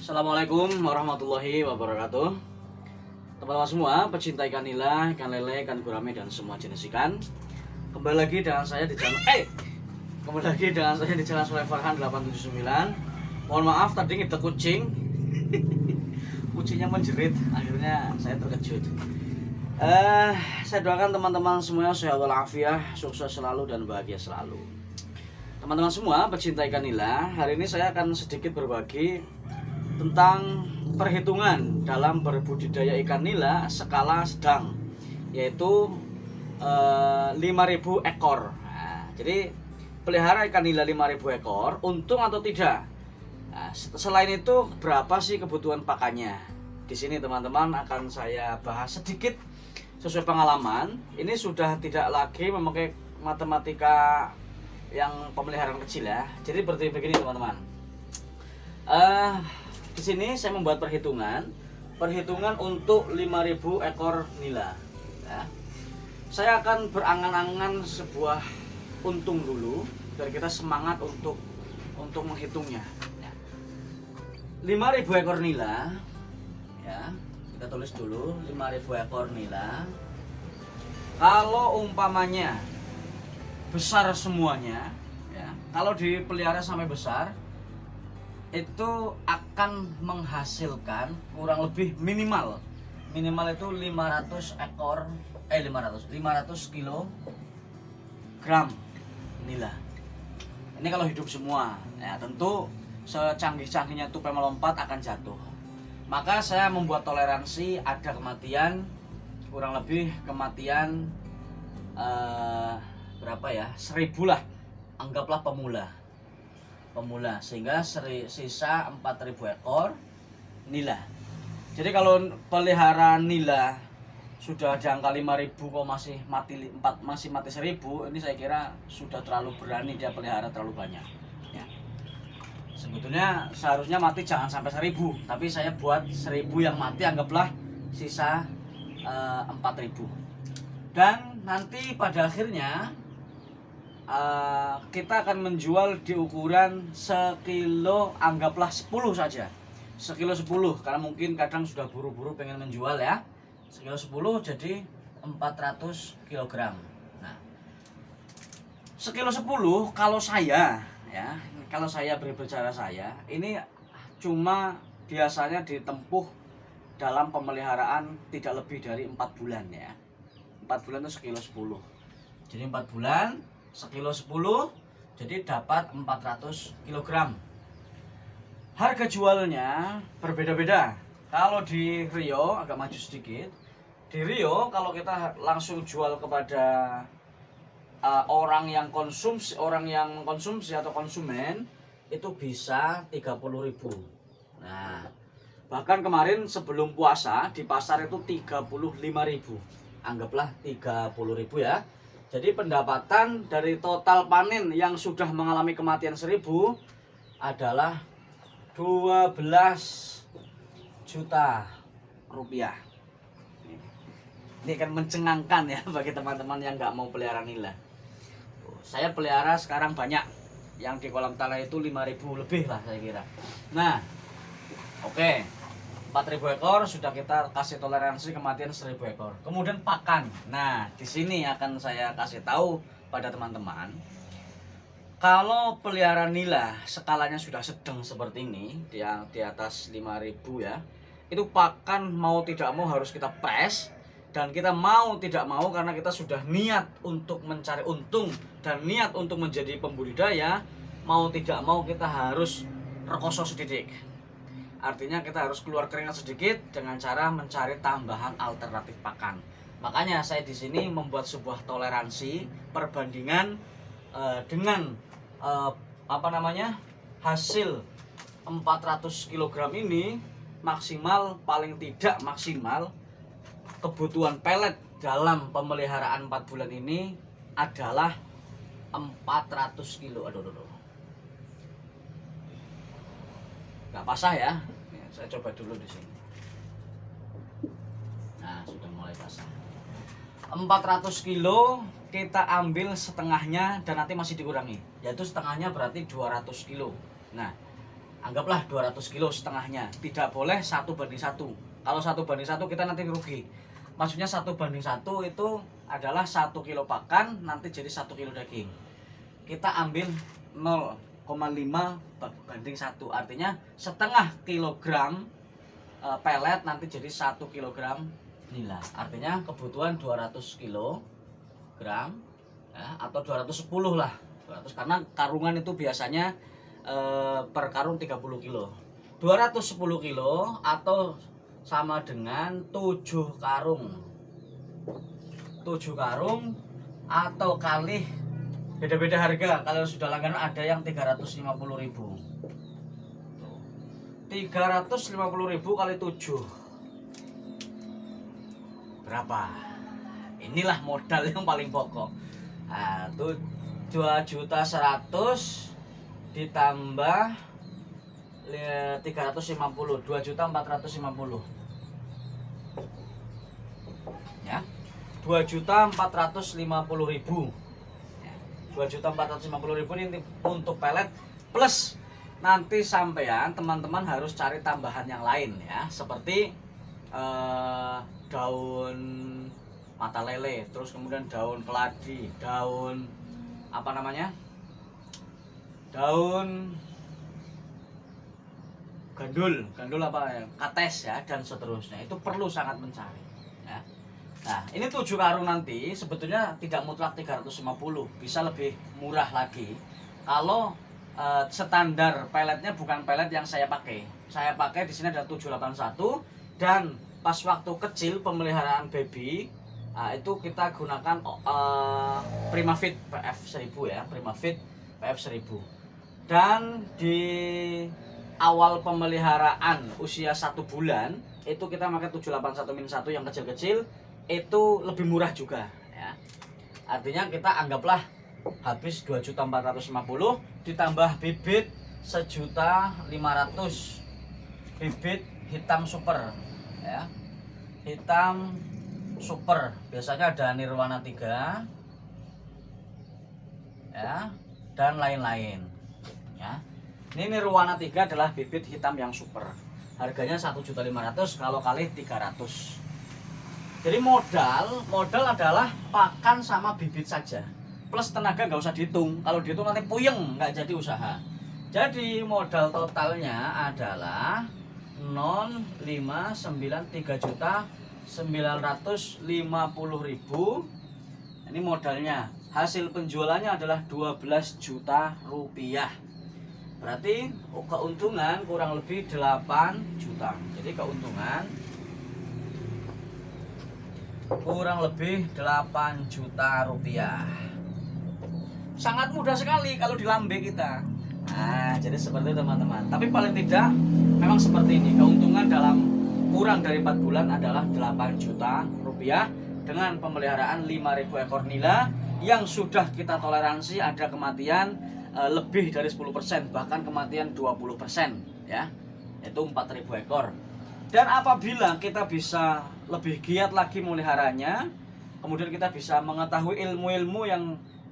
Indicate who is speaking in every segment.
Speaker 1: Assalamualaikum warahmatullahi wabarakatuh. Teman-teman semua, pecinta ikan nila, ikan lele, ikan gurame dan semua jenis ikan. Kembali lagi dengan saya di channel Soleh Farhan 879. Mohon maaf tadi ngidek kucing. Kucingnya menjerit, akhirnya saya terkejut. Saya doakan teman-teman semuanya sehat walafiat, sukses selalu dan bahagia selalu. Teman-teman semua, pecinta ikan nila, hari ini saya akan sedikit berbagi tentang perhitungan dalam berbudidaya ikan nila skala sedang, yaitu 5.000 ekor. Nah, jadi pelihara ikan nila 5.000 ekor, untung atau tidak? Nah, selain itu berapa sih kebutuhan pakannya? Di sini teman-teman akan saya bahas sedikit sesuai pengalaman. Ini sudah tidak lagi memakai matematika yang pemeliharaan kecil ya. Jadi seperti begini teman-teman. Di sini saya membuat perhitungan untuk 5.000 ekor nila. Ya. Saya akan berangan-angan sebuah untung dulu biar kita semangat untuk menghitungnya. Ya. 5.000 ekor nila. Ya, kita tulis dulu 5.000 ekor nila. Kalau umpamanya besar semuanya, ya, kalau dipelihara sampai besar itu akan menghasilkan kurang lebih minimal itu 500 kilogram nila. Ini kalau hidup semua, ya tentu secanggih-canggihnya tupai melompat akan jatuh. Maka saya membuat toleransi ada kematian, kurang lebih kematian berapa ya, 1.000 lah, anggaplah pemula, sehingga sisa 4.000 ekor nila. Jadi kalau pelihara nila sudah di angka 5.000 kok masih mati 1.000, ini saya kira sudah terlalu berani dia pelihara terlalu banyak ya. Sebetulnya seharusnya mati jangan sampai 1.000, tapi saya buat 1.000 yang mati, anggaplah sisa 4.000. Dan nanti pada akhirnya kita akan menjual di ukuran sekilo, anggaplah 10 saja, sekilo 10, karena mungkin kadang sudah buru-buru pengen menjual ya. Sekilo 10 jadi 400 kg. Nah, sekilo 10 kalau saya berbicara saya ini cuma biasanya ditempuh dalam pemeliharaan tidak lebih dari 4 bulan ya. 4 bulan itu sekilo 10. Jadi 4 bulan sekilo 10, jadi dapat 400 kg. Harga jualnya berbeda-beda. Kalau di Rio, agak maju sedikit, di Rio kalau kita langsung jual kepada orang yang mengkonsumsi atau konsumen, itu bisa 30.000. Nah, bahkan kemarin sebelum puasa di pasar itu 35.000. Anggaplah 30.000 ya. Jadi pendapatan dari total panen yang sudah mengalami kematian 1.000 adalah 12 juta rupiah. Ini kan mencengangkan ya bagi teman-teman yang nggak mau pelihara nila. Saya pelihara sekarang banyak, yang di kolam tanah itu 5.000 lebih lah saya kira. Nah, oke. 4.000 ekor sudah kita kasih toleransi kematian 1.000 ekor. Kemudian pakan. Nah, di sini akan saya kasih tahu pada teman-teman. Kalau pelihara nila skalanya sudah sedang seperti ini, di atas 5.000 ya, itu pakan mau tidak mau harus kita press. Dan kita mau tidak mau, karena kita sudah niat untuk mencari untung dan niat untuk menjadi pembudidaya, mau tidak mau kita harus rekoso sedikit. Artinya kita harus keluar keringat sedikit dengan cara mencari tambahan alternatif pakan. Makanya saya di sini membuat sebuah toleransi perbandingan dengan hasil 400 kg ini maksimal, paling tidak maksimal kebutuhan pelet dalam pemeliharaan 4 bulan ini adalah 400 kilo. Aduh. Nggak pasah ya. Saya coba dulu di sini. Nah, sudah mulai pasang. 400 kilo kita ambil setengahnya dan nanti masih dikurangi. Yaitu setengahnya berarti 200 kilo. Nah, anggaplah 200 kilo setengahnya, tidak boleh 1:1. Kalau 1:1 kita nanti rugi. Maksudnya 1:1 itu adalah 1 kilo pakan nanti jadi 1 kilo daging. Kita ambil 0,5/1, artinya setengah kilogram pelet nanti jadi 1 kilogram nila. Artinya kebutuhan 200 kilogram ya, atau 210 lah. 200, karena karungan itu biasanya per karung 30 kilo. 210 kilo atau sama dengan 7 karung. 7 karung atau kali, beda-beda harga. Kalau sudah langganan ada yang 350.000. 350.000 kali 7 berapa? Inilah modal yang paling pokok. Nah, 2.100.000 ditambah 350, 2.450 ya, 2.450.000 ya, 2.450.000 ini untuk pelet, plus nanti sampean teman-teman harus cari tambahan yang lain ya, seperti daun mata lele, terus kemudian daun keladi, daun apa namanya, daun gandul apa ya, kates ya, dan seterusnya. Itu perlu sangat mencari ya. Nah, ini 7 karung nanti sebetulnya tidak mutlak 350, bisa lebih murah lagi kalau standar peletnya bukan pelet yang saya pakai. Saya pakai di sini ada 781, dan pas waktu kecil pemeliharaan baby, itu kita gunakan Primafit PF1000 ya, Primafit PF1000. Dan di awal pemeliharaan usia 1 bulan itu kita pakai 781-1 yang kecil-kecil, itu lebih murah juga ya. Artinya kita anggaplah habis 2.450 ditambah bibit 1.500.000 bibit hitam super ya. Hitam super biasanya ada Nirwana 3 ya, dan lain-lain ya. Ini Nirwana 3 adalah bibit hitam yang super. Harganya 1.500.000 kalau kali 300. Jadi modal adalah pakan sama bibit saja. Plus tenaga nggak usah dihitung. Kalau dihitung nanti puyeng, nggak jadi usaha. Jadi modal totalnya adalah 0,593.950.000. Ini modalnya. Hasil penjualannya adalah 12 juta rupiah. Berarti keuntungan kurang lebih 8 juta. Jadi keuntungan kurang lebih 8 juta rupiah. Sangat mudah sekali kalau di lambe kita. Nah, jadi seperti itu teman-teman. Tapi paling tidak memang seperti ini. Keuntungan dalam kurang dari 4 bulan adalah 8 juta rupiah dengan pemeliharaan 5.000 ekor nila yang sudah kita toleransi ada kematian lebih dari 10%, bahkan kematian 20% ya. Itu 4.000 ekor. Dan apabila kita bisa lebih giat lagi meliharanya, kemudian kita bisa mengetahui ilmu-ilmu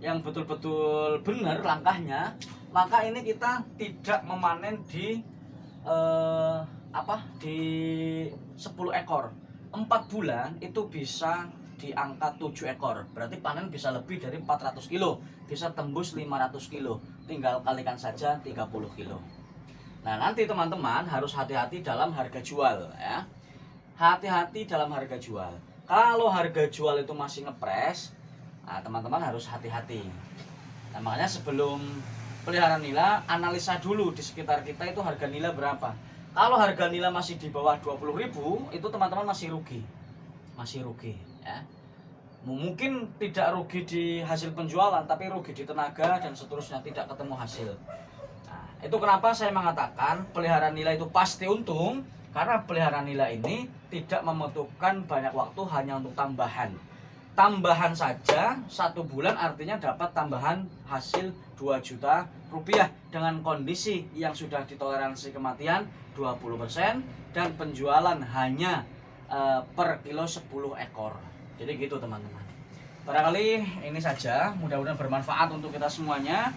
Speaker 1: yang betul-betul benar langkahnya, maka ini kita tidak memanen di di 10 ekor. 4 bulan itu bisa di angka 7 ekor. Berarti panen bisa lebih dari 400 kilo, bisa tembus 500 kilo. Tinggal kalikan saja 30 kilo. Nah, nanti teman-teman harus hati-hati dalam harga jual ya. Hati-hati dalam harga jual. Kalau harga jual itu masih ngepres, nah, teman-teman harus hati-hati. Nah, makanya sebelum pelihara nila, analisa dulu di sekitar kita itu harga nila berapa. Kalau harga nila masih di bawah 20.000, itu teman-teman masih rugi. Masih rugi ya. Mungkin tidak rugi di hasil penjualan, tapi rugi di tenaga dan seterusnya, tidak ketemu hasil. Nah, itu kenapa saya mengatakan pelihara nila itu pasti untung, karena pelihara nila ini tidak membutuhkan banyak waktu, hanya untuk tambahan saja 1 bulan, artinya dapat tambahan hasil 2 juta rupiah dengan kondisi yang sudah ditoleransi kematian 20% dan penjualan hanya per kilo 10 ekor. Jadi gitu teman-teman. Barangkali ini saja, mudah-mudahan bermanfaat untuk kita semuanya.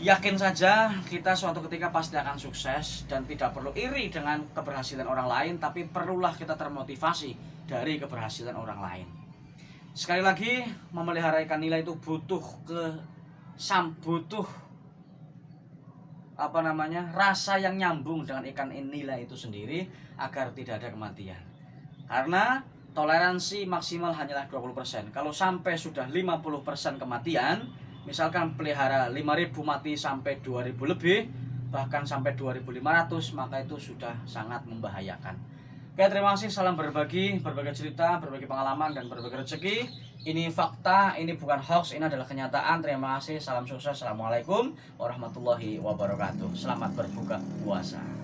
Speaker 1: Yakin saja kita suatu ketika pasti akan sukses, dan tidak perlu iri dengan keberhasilan orang lain, tapi perlulah kita termotivasi dari keberhasilan orang lain. Sekali lagi, memelihara ikan nila itu butuh rasa yang nyambung dengan ikan nila itu sendiri agar tidak ada kematian. Karena toleransi maksimal hanyalah 20%. Kalau sampai sudah 50% kematian, misalkan pelihara 5.000 mati sampai 2.000 lebih, bahkan sampai 2.500, maka itu sudah sangat membahayakan. Oke, terima kasih. Salam berbagi cerita, berbagi pengalaman, dan berbagi rezeki. Ini fakta, ini bukan hoax, ini adalah kenyataan. Terima kasih, salam sukses. Assalamualaikum warahmatullahi wabarakatuh. Selamat berbuka puasa.